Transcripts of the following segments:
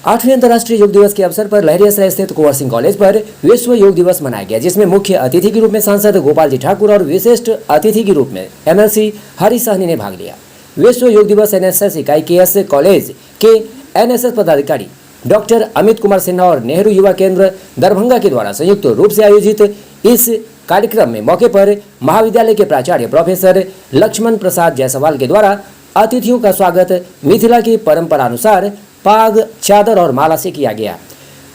8वें अंतर्राष्ट्रीय योग दिवस के अवसर पर लहरियासराय स्थित कुंवर सिंह कॉलेज पर विश्व योग दिवस मनाया गया, जिसमें मुख्य अतिथि के रूप में सांसद गोपाल जी ठाकुर और विशिष्ट अतिथि के रूप में MLC हरी सहनी ने भाग लिया। विश्व योग दिवस NSS इकाई KS कॉलेज के NSS पदाधिकारी डॉक्टर अमित कुमार सिन्हा और नेहरू युवा केंद्र दरभंगा के द्वारा संयुक्त रूप से आयोजित इस कार्यक्रम में मौके पर महाविद्यालय के प्राचार्य प्रोफेसर लक्ष्मण प्रसाद जायसवाल के द्वारा अतिथियों का स्वागत मिथिला की परंपरा अनुसार पाग, चादर और माला से किया गया।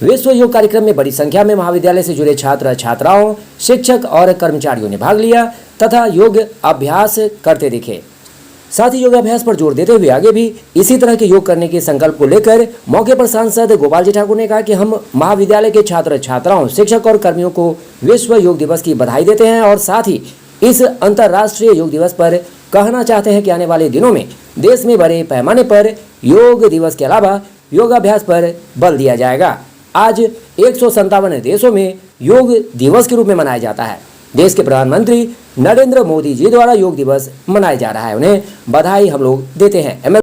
विश्व योग कार्यक्रम में बड़ी संख्या में महाविद्यालय से जुड़े छात्र छात्राओं, शिक्षक और कर्मचारियों ने भाग लिया तथा योग अभ्यास करते दिखे। साथ ही योगाभ्यास पर जोर देते हुए आगे भी इसी तरह के योग करने के संकल्प को लेकर मौके पर सांसद गोपाल जी ठाकुर ने कहा कि हम महाविद्यालय के छात्र छात्राओं, शिक्षक और कर्मियों को विश्व योग दिवस की बधाई देते हैं और साथ ही इस अंतर्राष्ट्रीय योग दिवस पर कहना चाहते हैं कि आने वाले दिनों में देश में बड़े पैमाने पर योग दिवस के अलावा योगाभ्यास पर बल दिया जाएगा। आज 157 देशों में योग दिवस के रूप में मनाया जाता है। देश के प्रधानमंत्री नरेंद्र मोदी जी द्वारा योग दिवस मनाया जा रहा है, उन्हें बधाई हम लोग देते हैं।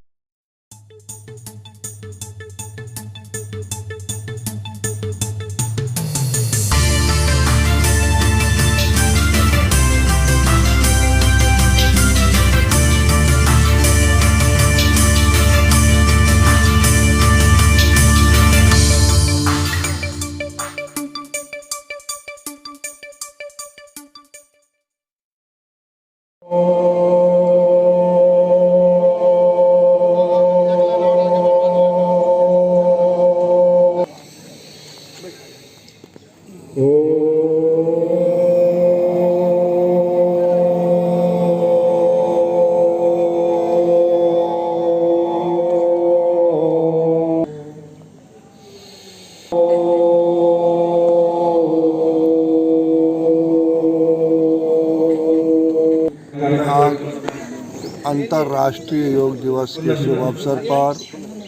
अंतर्राष्ट्रीय योग दिवस के शुभ अवसर पर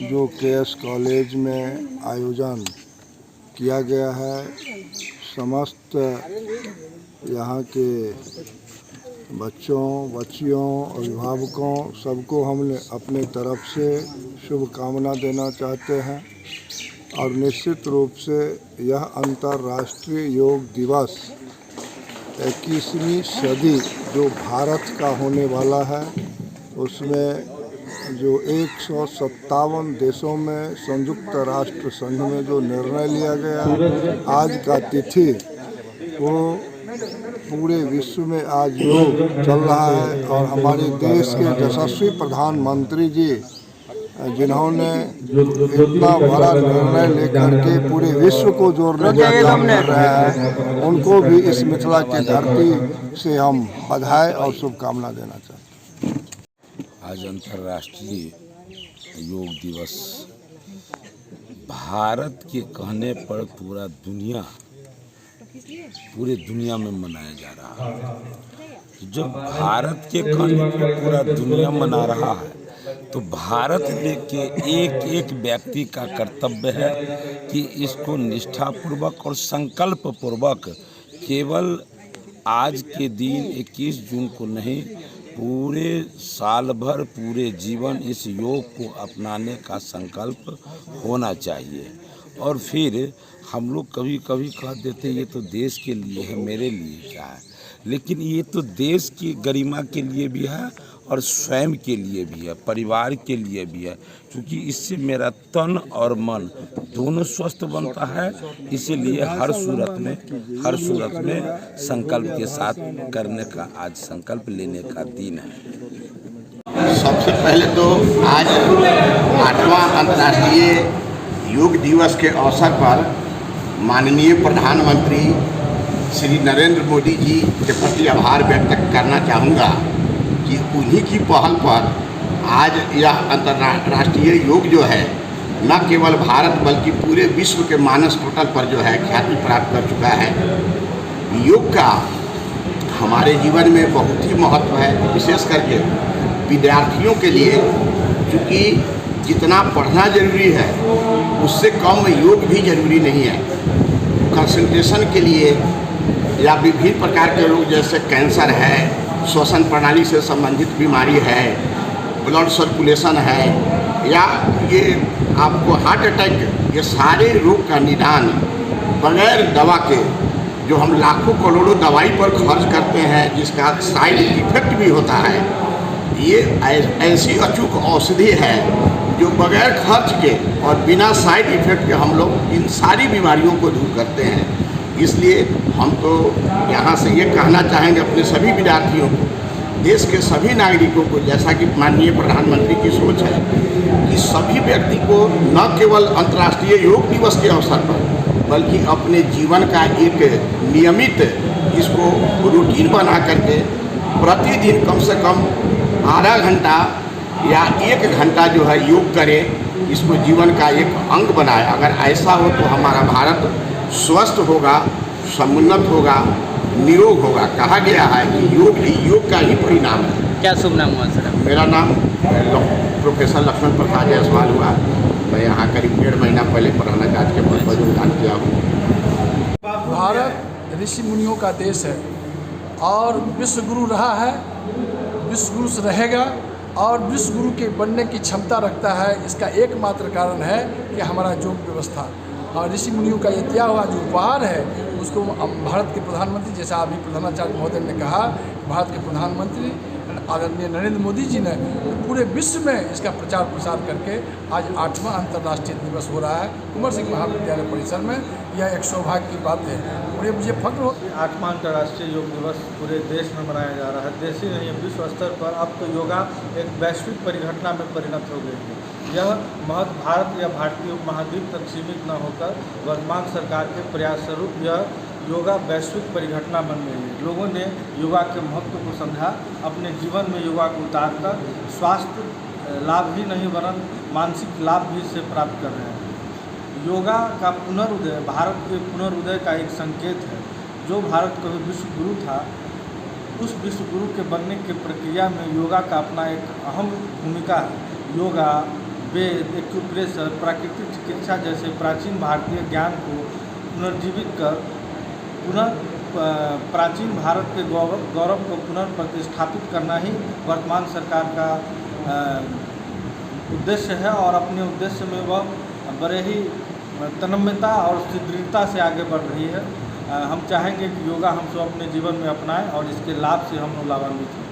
जो KS कॉलेज में आयोजन किया गया है, समस्त यहाँ के बच्चों, बच्चियों, अभिभावकों सबको हम अपने तरफ से शुभकामना देना चाहते हैं। और निश्चित रूप से यह अंतर्राष्ट्रीय योग दिवस 21वीं सदी जो भारत का होने वाला है, उसमें जो 157 देशों में संयुक्त राष्ट्र संघ में जो निर्णय लिया गया, आज का तिथि वो पूरे विश्व में आज योग चल रहा है। और हमारे देश के यशस्वी प्रधानमंत्री जी जिन्होंने इतना बड़ा निर्णय लेकर के पूरे विश्व को जोड़ने का काम कर रहे हैं, उनको भी इस मिथिला की धरती से हम बधाई और शुभकामना देना चाहते हैं। आज अंतर्राष्ट्रीय योग दिवस भारत के कहने पर पूरे दुनिया में मनाया जा रहा है। जब भारत के कहने पर पूरा दुनिया मना रहा है, तो भारत के एक व्यक्ति का कर्तव्य है कि इसको निष्ठापूर्वक और संकल्प पूर्वक केवल आज के दिन 21 जून को नहीं, पूरे साल भर, पूरे जीवन इस योग को अपनाने का संकल्प होना चाहिए। और फिर हम लोग कभी कभी कह देते ये तो देश के लिए है, मेरे लिए क्या है, लेकिन ये तो देश की गरिमा के लिए भी है और स्वयं के लिए भी है, परिवार के लिए भी है, क्योंकि इससे मेरा तन और मन दोनों स्वस्थ बनता है। इसीलिए हर सूरत में संकल्प के साथ करने का आज संकल्प लेने का दिन है। सबसे पहले तो आज 8वां अंतर्राष्ट्रीय योग दिवस के अवसर पर माननीय प्रधानमंत्री श्री नरेंद्र मोदी जी के प्रति आभार व्यक्त करना चाहूँगा कि उन्हीं की पहल पर आज यह अंतर्राष्ट्रीय योग जो है न केवल भारत बल्कि पूरे विश्व के मानस पटल पर जो है ख्याति प्राप्त कर चुका है। योग का हमारे जीवन में बहुत ही महत्व है, विशेष करके विद्यार्थियों के लिए, क्योंकि जितना पढ़ना जरूरी है उससे कम योग भी जरूरी नहीं है। कंसंट्रेशन के लिए या विभिन्न प्रकार के रोग जैसे कैंसर है, श्वसन प्रणाली से संबंधित बीमारी है, ब्लड सर्कुलेशन है, या ये आपको हार्ट अटैक, ये सारे रोग का निदान बगैर दवा के, जो हम लाखों करोड़ों दवाई पर खर्च करते हैं जिसका साइड इफेक्ट भी होता है, ये ऐसी अचूक औषधि है जो बगैर खर्च के और बिना साइड इफेक्ट के हम लोग इन सारी बीमारियों को दूर करते हैं। इसलिए हम तो यहाँ से ये कहना चाहेंगे अपने सभी विद्यार्थियों को, देश के सभी नागरिकों को, जैसा कि माननीय प्रधानमंत्री की सोच है कि सभी व्यक्ति को न केवल अंतर्राष्ट्रीय योग दिवस के अवसर पर बल्कि अपने जीवन का एक नियमित इसको रूटीन बना करके प्रतिदिन कम से कम आधा घंटा या 1 घंटा जो है योग करे, इसको जीवन का एक अंग बनाए। अगर ऐसा हो तो हमारा भारत स्वस्थ होगा, समुन्नत होगा, निरोग होगा। कहा गया है कि योग का ही परिणाम है। क्या शुभ नाम हुआ सर? मेरा नाम प्रोफेसर लक्ष्मण प्रसाद जायसवाल हुआ। मैं यहाँ करीब 1.5 महीना पहले प्रधान जांच के पद पर योगदान किया हूँ। भारत ऋषि मुनियों का देश है और विश्व गुरु रहा है, विश्व गुरु से रहेगा और विश्व गुरु के बनने की क्षमता रखता है। इसका एकमात्र कारण है कि हमारा योग व्यवस्था और ऋषि मुनियों का ये दिया हुआ जो उपहार है उसको भारत के प्रधानमंत्री, जैसा अभी प्रधानाचार्य महोदय ने कहा, भारत के प्रधानमंत्री आदरणीय नरेंद्र मोदी जी ने पूरे विश्व में इसका प्रचार प्रसार करके आज 8वां अंतर्राष्ट्रीय दिवस हो रहा है कुंवर सिंह महाविद्यालय परिसर में। यह एक सौभाग्य की बात है और ये मुझे फख्र हो। 8वां अंतर्राष्ट्रीय योग दिवस पूरे देश में मनाया जा रहा है। देश ही नहीं, विश्व स्तर पर अब तो योगा एक वैश्विक परिघटना में परिणत हो गई है। यह महज भारत या भारतीय उपमहाद्वीप तक सीमित न होकर वर्तमान सरकार के प्रयास स्वरूप यह योगा वैश्विक परिघटना बन गई है। लोगों ने योगा के महत्व को समझा, अपने जीवन में योगा को उतारकर स्वास्थ्य लाभ ही नहीं वरन मानसिक लाभ भी इससे प्राप्त कर रहे हैं। योगा का पुनरुदय भारत के पुनरुदय का एक संकेत है। जो भारत कभी विश्व गुरु था, उस विश्व गुरु के बनने की प्रक्रिया में योगा का अपना एक अहम भूमिका है। योगा, वेद, एक्यूप्रेशर, प्राकृतिक चिकित्सा जैसे प्राचीन भारतीय ज्ञान को पुनर्जीवित कर प्राचीन भारत के गौरव को पुनर्प्रतिष्ठापित करना ही वर्तमान सरकार का उद्देश्य है और अपने उद्देश्य में वह बड़े ही तन्मयता और सुदृढ़ता से आगे बढ़ रही है। हम चाहेंगे कि योगा हम सब अपने जीवन में अपनाएं और इसके लाभ से हम लोग लाभान्वित हों।